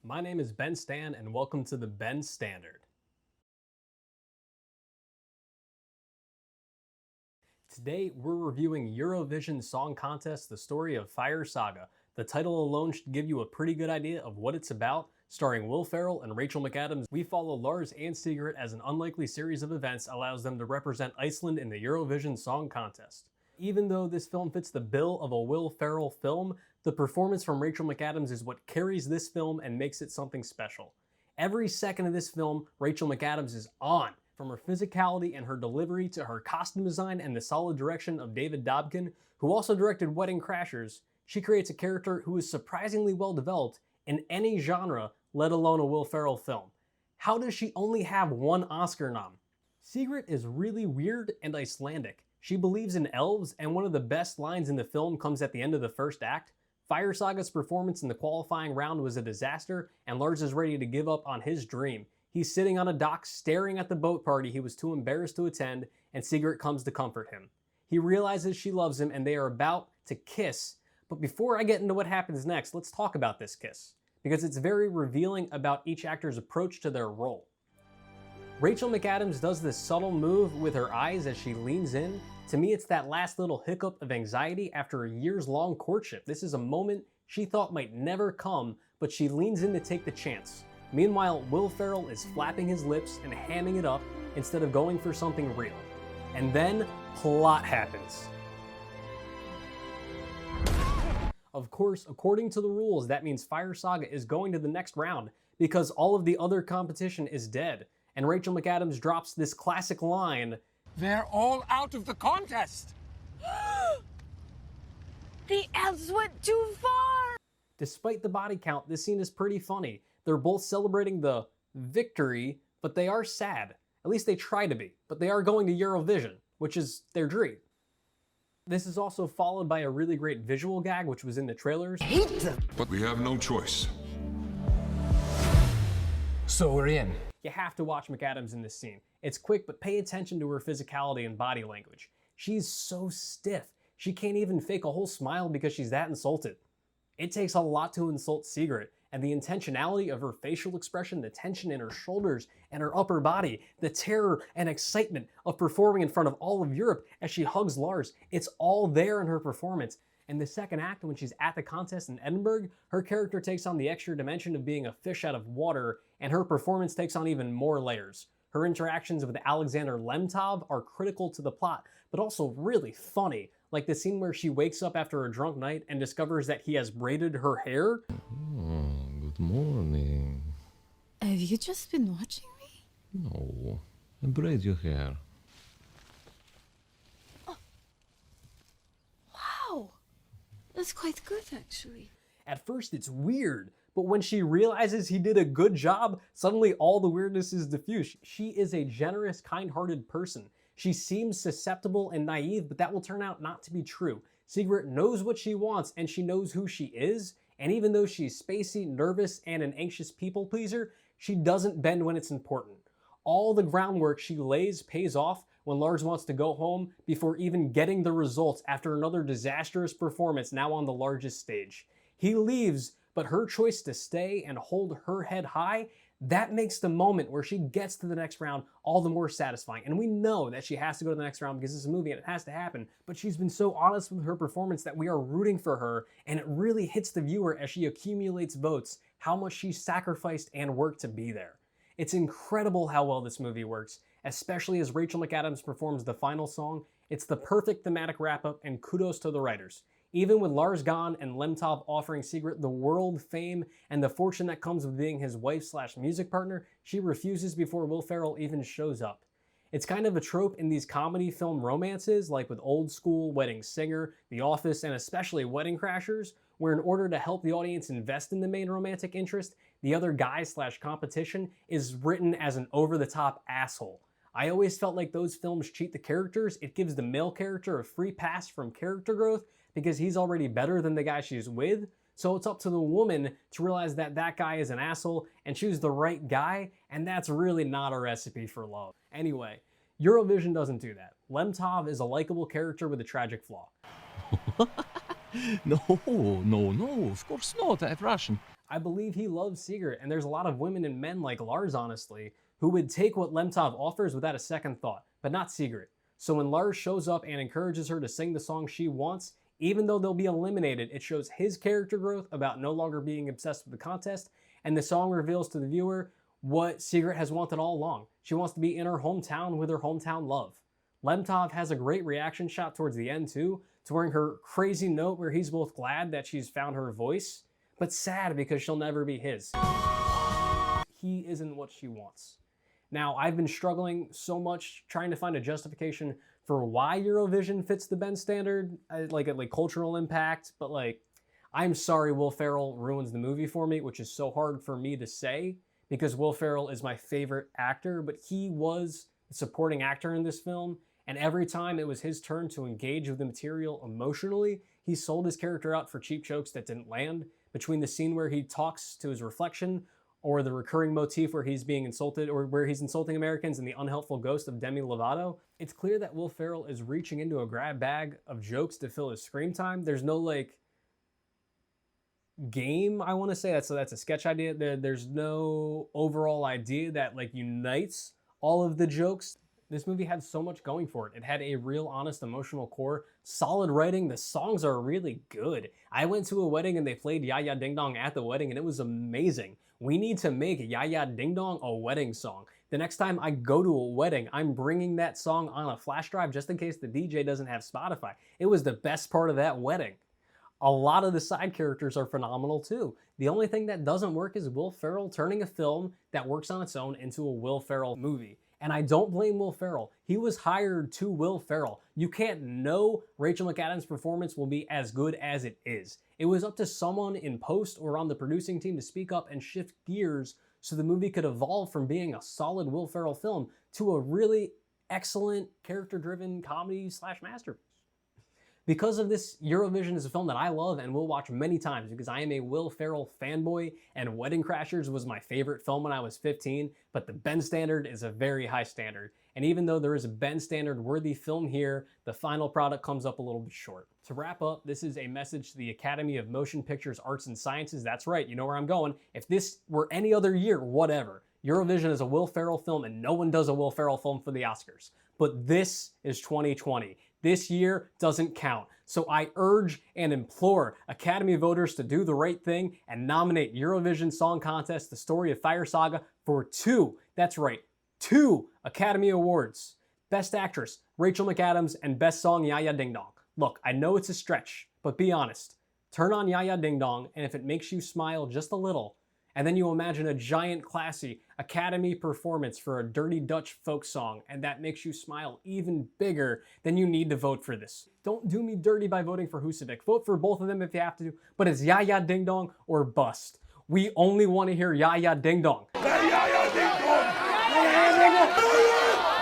My name is Ben Stan, and welcome to the Ben Standard. Today, we're reviewing Eurovision Song Contest, the story of Fire Saga. The title alone should give you a pretty good idea of what it's about. Starring Will Ferrell and Rachel McAdams, we follow Lars and Sigrid as an unlikely series of events allows them to represent Iceland in the Eurovision Song Contest. Even though this film fits the bill of a Will Ferrell film, the performance from Rachel McAdams is what carries this film and makes it something special. Every second of this film, Rachel McAdams is on. From her physicality and her delivery to her costume design and the solid direction of David Dobkin, who also directed Wedding Crashers, she creates a character who is surprisingly well developed in any genre, let alone a Will Ferrell film. How does she only have one Oscar nom? Sigrid is really weird and Icelandic. She believes in elves, and one of the best lines in the film comes at the end of the first act. Fire Saga's performance in the qualifying round was a disaster, and Lars is ready to give up on his dream. He's sitting on a dock staring at the boat party he was too embarrassed to attend, and Sigrid comes to comfort him. He realizes she loves him and they are about to kiss. But before I get into what happens next, let's talk about this kiss, because it's very revealing about each actor's approach to their role. Rachel McAdams does this subtle move with her eyes as she leans in. To me, it's that last little hiccup of anxiety after a years-long courtship. This is a moment she thought might never come, but she leans in to take the chance. Meanwhile, Will Ferrell is flapping his lips and hamming it up instead of going for something real. And then, plot happens. Of course, according to the rules, that means Fire Saga is going to the next round because all of the other competition is dead. And Rachel McAdams drops this classic line, "They're all out of the contest!" The elves went too far! Despite the body count, this scene is pretty funny. They're both celebrating the victory, but they are sad. At least they try to be. But they are going to Eurovision, which is their dream. This is also followed by a really great visual gag, which was in the trailers. But we have no choice. So we're in. You have to watch McAdams in this scene. It's quick, but pay attention to her physicality and body language. She's so stiff. She can't even fake a whole smile because she's that insulted. It takes a lot to insult Sigrid, and the intentionality of her facial expression, the tension in her shoulders and her upper body, the terror and excitement of performing in front of all of Europe as she hugs Lars, it's all there in her performance. In the second act, when she's at the contest in Edinburgh, her character takes on the extra dimension of being a fish out of water, and her performance takes on even more layers. Her interactions with Alexander Lemtov are critical to the plot, but also really funny, like the scene where she wakes up after a drunk night and discovers that he has braided her hair. Good morning. Have you just been watching me? No, I braid your hair. Wow, that's quite good actually. At first it's weird, but when she realizes he did a good job, suddenly all the weirdness is diffused. She is a generous, kind-hearted person. She seems susceptible and naive, but that will turn out not to be true. Sigrid knows what she wants and she knows who she is, and even though she's spacey, nervous, and an anxious people pleaser, she doesn't bend when it's important. All the groundwork she lays pays off when Lars wants to go home before even getting the results after another disastrous performance now on the largest stage. He leaves, but her choice to stay and hold her head high, that makes the moment where she gets to the next round all the more satisfying. And we know that she has to go to the next round because it's a movie and it has to happen, but she's been so honest with her performance that we are rooting for her, and it really hits the viewer as she accumulates votes, how much she sacrificed and worked to be there. It's incredible how well this movie works, especially as Rachel McAdams performs the final song. It's the perfect thematic wrap-up, and kudos to the writers. Even with Lars gone and Lemtov offering Sigrid the world fame and the fortune that comes with being his wife/music partner, she refuses before Will Ferrell even shows up. It's kind of a trope in these comedy film romances, like with Old School, Wedding Singer, The Office, and especially Wedding Crashers, where in order to help the audience invest in the main romantic interest, the other guy/competition is written as an over-the-top asshole. I always felt like those films cheat the characters. It gives the male character a free pass from character growth because he's already better than the guy she's with. So it's up to the woman to realize that that guy is an asshole and choose the right guy, and that's really not a recipe for love. Anyway, Eurovision doesn't do that. Lemtov is a likable character with a tragic flaw. No, of course not. I'm Russian. I believe he loves Sigrid, and there's a lot of women and men like Lars, honestly, who would take what Lemtov offers without a second thought, but not Sigrid. So when Lars shows up and encourages her to sing the song she wants, even though they'll be eliminated, it shows his character growth about no longer being obsessed with the contest, and the song reveals to the viewer what Sigrid has wanted all along. She wants to be in her hometown with her hometown love. Lemtov has a great reaction shot towards the end too, to wearing her crazy note where he's both glad that she's found her voice, but sad because she'll never be his. He isn't what she wants. Now, I've been struggling so much trying to find a justification for why Eurovision fits the Ben standard, like cultural impact, but like, I'm sorry Will Ferrell ruins the movie for me, which is so hard for me to say because Will Ferrell is my favorite actor, but he was the supporting actor in this film, and every time it was his turn to engage with the material emotionally, he sold his character out for cheap jokes that didn't land. Between the scene where he talks to his reflection, or the recurring motif where he's being insulted, or where he's insulting Americans, and the unhelpful ghost of Demi Lovato, it's clear that Will Ferrell is reaching into a grab bag of jokes to fill his screen time. There's no like game, I want to say, that's a sketch idea. There's no overall idea that like unites all of the jokes. This movie had so much going for it. It had a real honest emotional core, solid writing, the songs are really good. I went to a wedding and they played Ya Ya Ding Dong at the wedding and it was amazing. We need to make Ya Ya Ding Dong a wedding song. The next time I go to a wedding, I'm bringing that song on a flash drive just in case the DJ doesn't have Spotify. It was the best part of that wedding. A lot of the side characters are phenomenal too. The only thing that doesn't work is Will Ferrell turning a film that works on its own into a Will Ferrell movie. And I don't blame Will Ferrell. He was hired to Will Ferrell. You can't know Rachel McAdams' performance will be as good as it is. It was up to someone in post or on the producing team to speak up and shift gears so the movie could evolve from being a solid Will Ferrell film to a really excellent character-driven comedy/masterpiece. Because of this, Eurovision is a film that I love and will watch many times because I am a Will Ferrell fanboy, and Wedding Crashers was my favorite film when I was 15, but the Ben standard is a very high standard. And even though there is a Ben standard worthy film here, the final product comes up a little bit short. To wrap up, this is a message to the Academy of Motion Pictures Arts and Sciences. That's right, you know where I'm going. If this were any other year, whatever. Eurovision is a Will Ferrell film and no one does a Will Ferrell film for the Oscars. But this is 2020. This year doesn't count. So I urge and implore Academy voters to do the right thing and nominate Eurovision Song Contest The Story of Fire Saga for 2, that's right, 2 Academy Awards. Best Actress, Rachel McAdams, and Best Song, Ya Ya Ding Dong. Look, I know it's a stretch, but be honest. Turn on Ya Ya Ding Dong, and if it makes you smile just a little, and then you imagine a giant, classy Academy performance for a dirty Dutch folk song, and that makes you smile even bigger, then you need to vote for this. Don't do me dirty by voting for Husavik. Vote for both of them if you have to, but it's Ya Ya Ding Dong or bust. We only want to hear Ya Ya Ding Dong. Ya Ya Ding Dong!